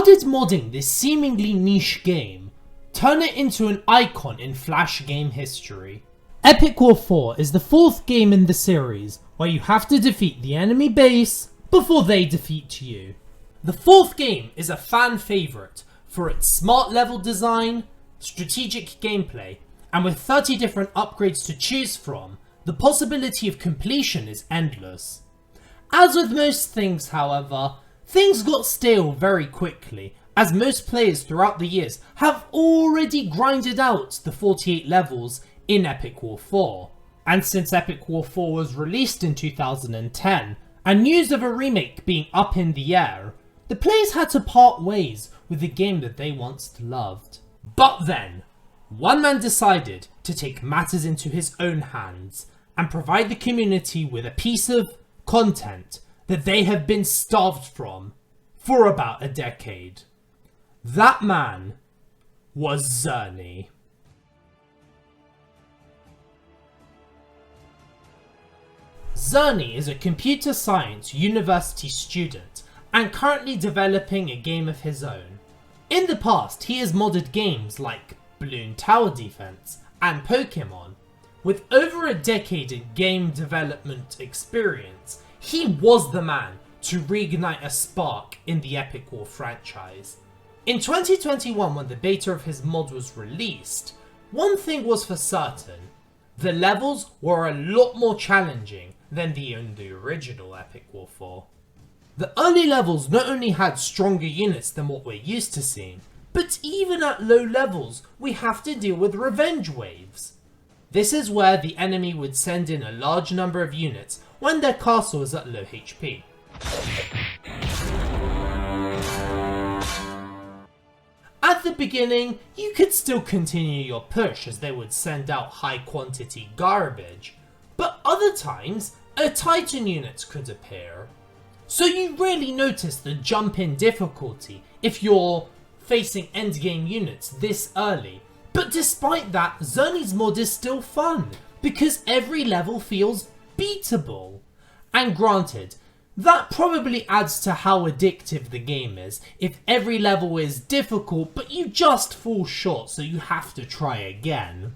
did modding this seemingly niche game turn it into an icon in Flash game history? Epic War 4 is the 4th game in the series where you have to defeat the enemy base before they defeat you. The 4th game is a fan favourite for its smart level design, strategic gameplay, and with 30 different upgrades to choose from, the possibility of completion is endless. As with most things, however, things got stale very quickly, as most players throughout the years have already grinded out the 48 levels in Epic War 4. And since Epic War 4 was released in 2010, and news of a remake being up in the air, the players had to part ways with the game that they once loved. But then, one man decided to take matters into his own hands and provide the community with a piece of content that they have been starved from for about a decade. That man was Zerny. Zerny is a computer science university student and currently developing a game of his own. In the past, he has modded games like Balloon Tower Defense and Pokemon. With over a decade in game development experience, he was the man to reignite a spark in the Epic War franchise. In 2021, when the beta of his mod was released, one thing was for certain: the levels were a lot more challenging than the original Epic War 4. The early levels not only had stronger units than what we're used to seeing, but even at low levels we have to deal with revenge waves. This is where the enemy would send in a large number of units when their castle is at low HP. At the beginning, you could still continue your push as they would send out high quantity garbage, but other times a Titan unit could appear. So you really notice the jump in difficulty if you're facing endgame units this early. But despite that, Zerny's mod is still fun, because every level feels beatable. And granted, that probably adds to how addictive the game is, if every level is difficult but you just fall short so you have to try again.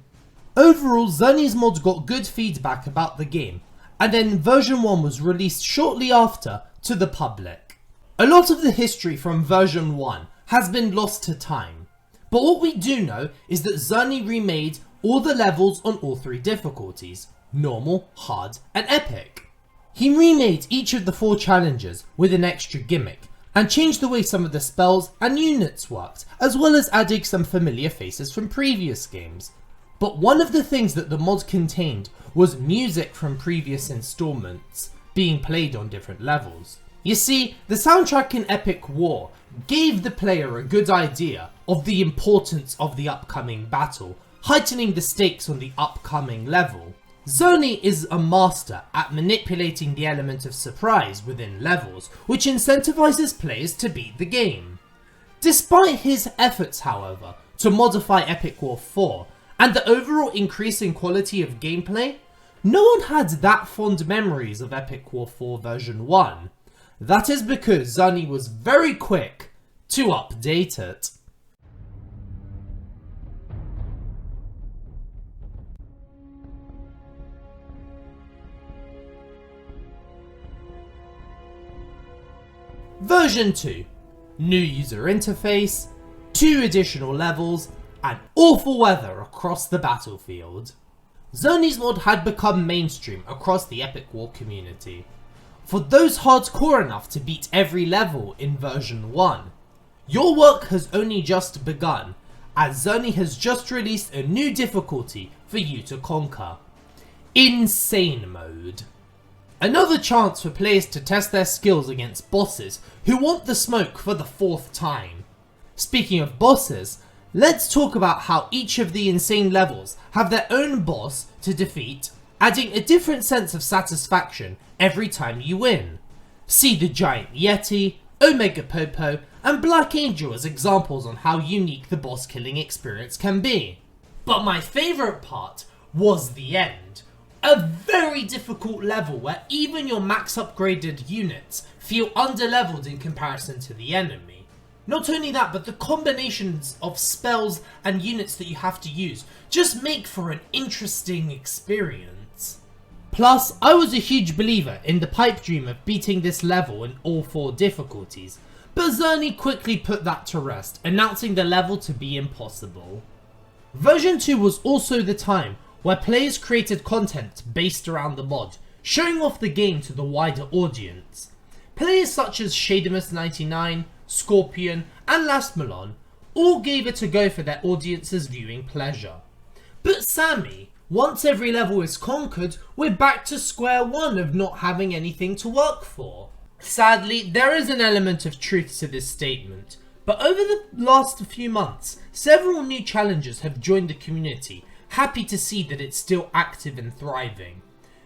Overall, Zerny's mod got good feedback about the game, and then version 1 was released shortly after to the public. A lot of the history from version 1 has been lost to time, but what we do know is that Zerny remade all the levels on all 3 difficulties: normal, hard, and epic. He remade each of the 4 challenges with an extra gimmick, and changed the way some of the spells and units worked, as well as adding some familiar faces from previous games. But one of the things that the mod contained was music from previous installments being played on different levels. You see, the soundtrack in Epic War gave the player a good idea of the importance of the upcoming battle, heightening the stakes on the upcoming level. Zerny is a master at manipulating the element of surprise within levels, which incentivizes players to beat the game. Despite his efforts, however, to modify Epic War 4, and the overall increase in quality of gameplay, no one had that fond memories of Epic War 4 version 1. That is because Zerny was very quick to update it. Version 2. New user interface, 2 additional levels, and awful weather across the battlefield. Zerny's mod had become mainstream across the Epic War community. For those hardcore enough to beat every level in version 1, your work has only just begun, as Zerny has just released a new difficulty for you to conquer: Insane Mode. Another chance for players to test their skills against bosses who want the smoke for the 4th time. Speaking of bosses, let's talk about how each of the insane levels have their own boss to defeat, adding a different sense of satisfaction every time you win. See the Giant Yeti, Omega Popo, and Black Angel as examples on how unique the boss killing experience can be. But my favourite part was the end. A very difficult level where even your max upgraded units feel underleveled in comparison to the enemy. Not only that, but the combinations of spells and units that you have to use just make for an interesting experience. Plus, I was a huge believer in the pipe dream of beating this level in all 4 difficulties, but Zerny quickly put that to rest, announcing the level to be impossible. Version 2 was also the time where players created content based around the mod, showing off the game to the wider audience. Players such as Shademus99, Scorpion and Lastmelon all gave it a go for their audience's viewing pleasure. But Sammy, once every level is conquered, we're back to square one of not having anything to work for. Sadly, there is an element of truth to this statement, but over the last few months, several new challengers have joined the community, happy to see that it's still active and thriving.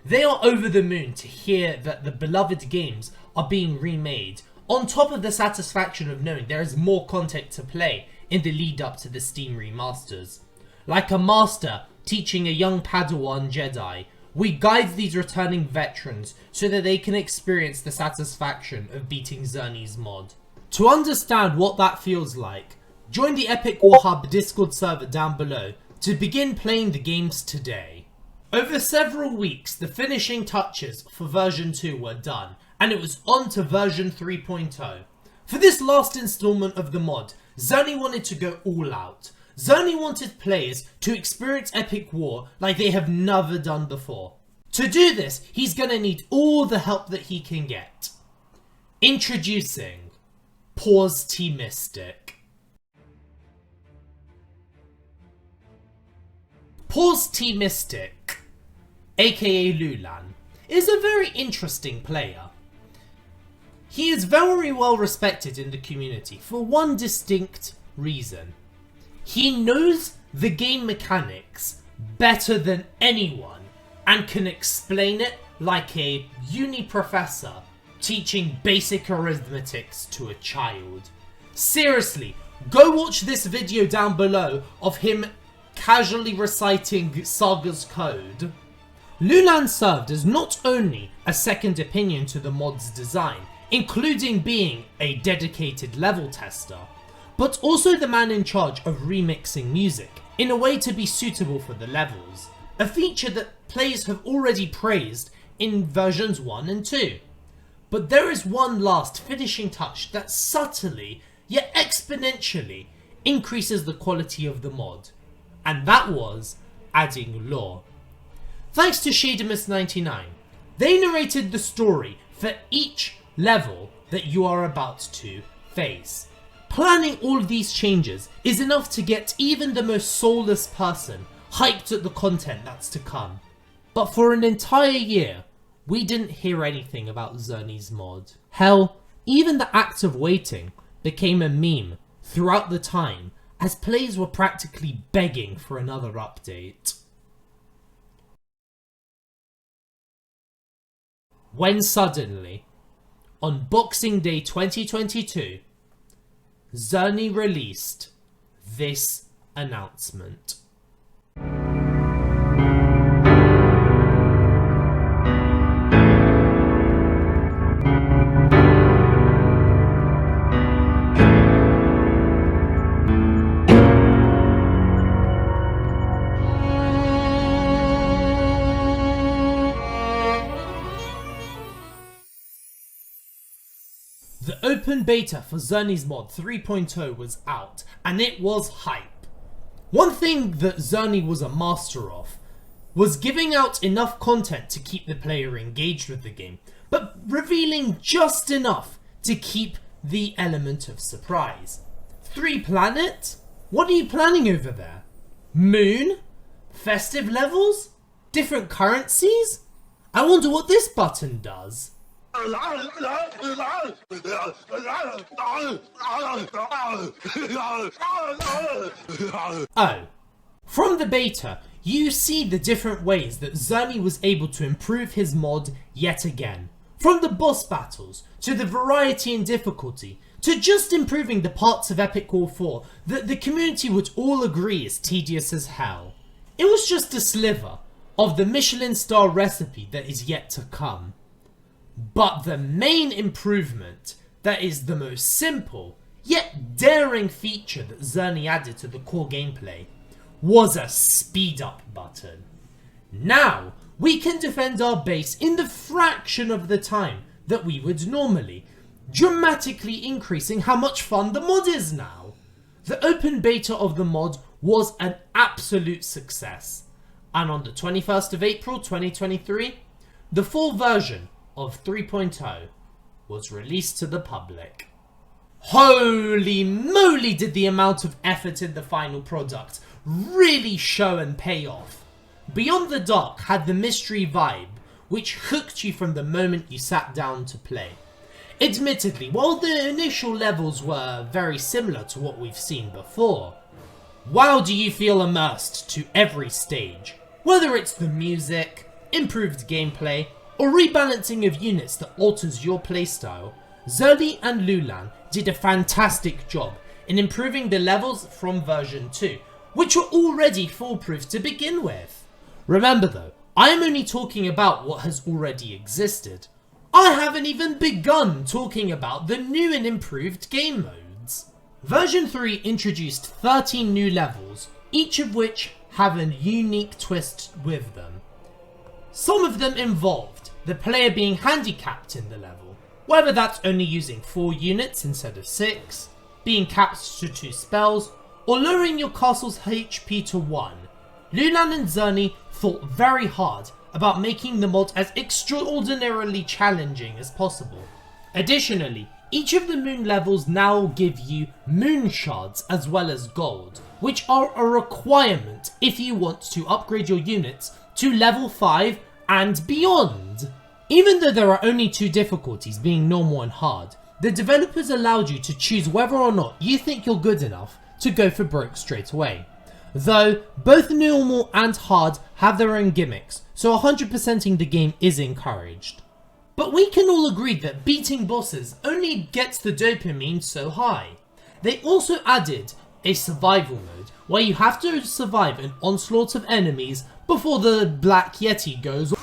They are over the moon to hear that the beloved games are being remade, on top of the satisfaction of knowing there is more content to play in the lead up to the Steam remasters. Like a master teaching a young Padawan Jedi, we guide these returning veterans so that they can experience the satisfaction of beating Zerny's mod. To understand what that feels like, join the Epic War Hub Discord server down below to begin playing the games today. Over several weeks, the finishing touches for version 2 were done, and it was on to version 3.0. For this last installment of the mod, Zerny wanted to go all out. Zerny wanted players to experience Epic War like they have never done before. To do this, he's gonna need all the help that he can get. Introducing Pause T Mystic. Pause T Mystic, aka Lulan, is a very interesting player. He is very well respected in the community for one distinct reason. He knows the game mechanics better than anyone and can explain it like a uni professor teaching basic arithmetics to a child. Seriously, go watch this video down below of him casually reciting Saga's code. Lulan served as not only a second opinion to the mod's design, including being a dedicated level tester, but also the man in charge of remixing music in a way to be suitable for the levels, a feature that players have already praised in versions 1 and 2. But there is one last finishing touch that subtly, yet exponentially, increases the quality of the mod, and that was adding lore. Thanks to Shademus99, they narrated the story for each level that you are about to face. Planning all these changes is enough to get even the most soulless person hyped at the content that's to come. But for an entire year, we didn't hear anything about Zerny's mod. Hell, even the act of waiting became a meme throughout the time, as players were practically begging for another update. When suddenly, on Boxing Day 2022, Zerny released this announcement. The open beta for Zerny's mod 3.0 was out, and it was hype. One thing that Zerny was a master of was giving out enough content to keep the player engaged with the game, but revealing just enough to keep the element of surprise. 3 planet? What are you planning over there? Moon? Festive levels? Different currencies? I wonder what this button does. Oh, from the beta, you see the different ways that Zerny was able to improve his mod yet again. From the boss battles, to the variety and difficulty, to just improving the parts of Epic War 4 that the community would all agree is tedious as hell. It was just a sliver of the Michelin star recipe that is yet to come. But the main improvement, that is the most simple, yet daring feature that Zerny added to the core gameplay was a speed up button. Now, we can defend our base in the fraction of the time that we would normally, dramatically increasing how much fun the mod is now. The open beta of the mod was an absolute success, and on the 21st of April 2023, the full version of 3.0 was released to the public. Holy moly, did the amount of effort in the final product really show and pay off. Beyond the Dark had the mystery vibe, which hooked you from the moment you sat down to play. Admittedly, while the initial levels were very similar to what we've seen before, wow, do you feel immersed to every stage, whether it's the music, improved gameplay, or rebalancing of units that alters your playstyle. Zerny and Lulan did a fantastic job in improving the levels from version 2, which were already foolproof to begin with. Remember though, I am only talking about what has already existed. I haven't even begun talking about the new and improved game modes. Version 3 introduced 13 new levels, each of which have a unique twist with them. Some of them involved the player being handicapped in the level, whether that's only using 4 units instead of 6, being capped to 2 spells, or lowering your castle's HP to 1. Lulan and Zerny thought very hard about making the mod as extraordinarily challenging as possible. Additionally, each of the moon levels now give you moon shards as well as gold, which are a requirement if you want to upgrade your units to level 5 and beyond. Even though there are only 2 difficulties, being normal and hard, the developers allowed you to choose whether or not you think you're good enough to go for broke straight away. Though both normal and hard have their own gimmicks, so 100%ing the game is encouraged. But we can all agree that beating bosses only gets the dopamine so high. They also added a survival mode where you have to survive an onslaught of enemies before the Black Yeti goes.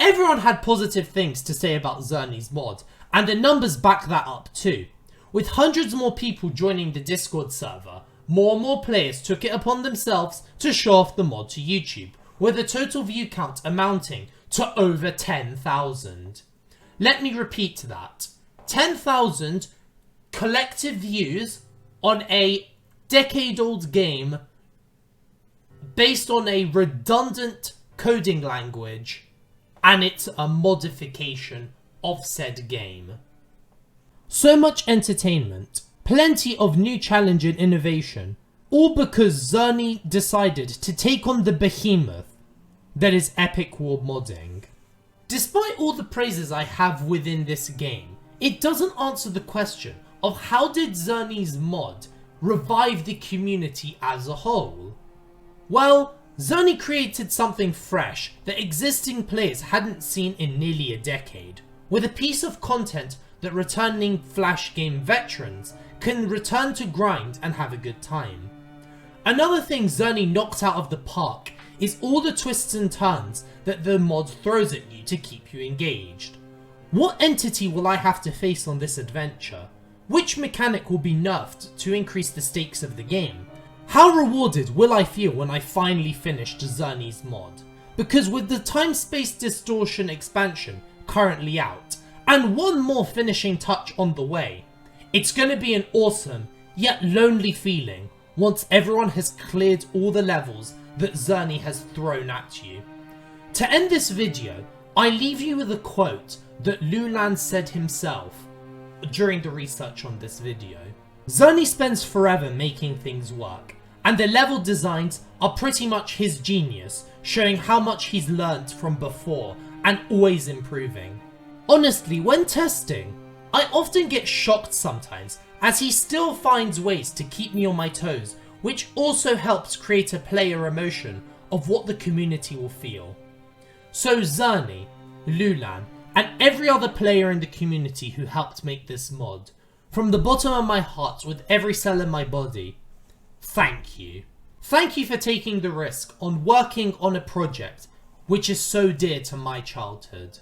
Everyone had positive things to say about Zerny's mod, and the numbers back that up too. With hundreds more people joining the Discord server, more and more players took it upon themselves to show off the mod to YouTube, with a total view count amounting to over 10,000. Let me repeat that. 10,000 collective views on a decade-old game based on a redundant coding language, and it's a modification of said game. So much entertainment, plenty of new challenge and innovation, all because Zerny decided to take on the behemoth that is Epic War modding. Despite all the praises I have within this game, it doesn't answer the question of how did Zerny's mod revive the community as a whole? Well, Zerny created something fresh that existing players hadn't seen in nearly a decade, with a piece of content that returning Flash game veterans can return to grind and have a good time. Another thing Zerny knocked out of the park is all the twists and turns that the mod throws at you to keep you engaged. What entity will I have to face on this adventure? Which mechanic will be nerfed to increase the stakes of the game? How rewarded will I feel when I finally finished Zerny's mod? Because with the time-space distortion expansion currently out, and one more finishing touch on the way, it's going to be an awesome, yet lonely feeling once everyone has cleared all the levels that Zerny has thrown at you. To end this video, I leave you with a quote that Lulan said himself during the research on this video. Zerny spends forever making things work, and the level designs are pretty much his genius, showing how much he's learnt from before and always improving. Honestly, when testing, I often get shocked sometimes as he still finds ways to keep me on my toes, which also helps create a player emotion of what the community will feel. So Zerny, Lulan, and every other player in the community who helped make this mod, from the bottom of my heart with every cell in my body, thank you. Thank you for taking the risk on working on a project which is so dear to my childhood.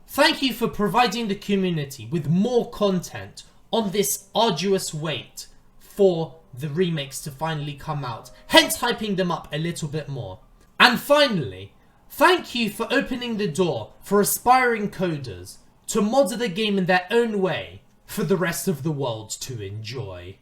Thank you for providing the community with more content on this arduous wait for the remakes to finally come out, hence hyping them up a little bit more. And finally, thank you for opening the door for aspiring coders to mod the game in their own way for the rest of the world to enjoy.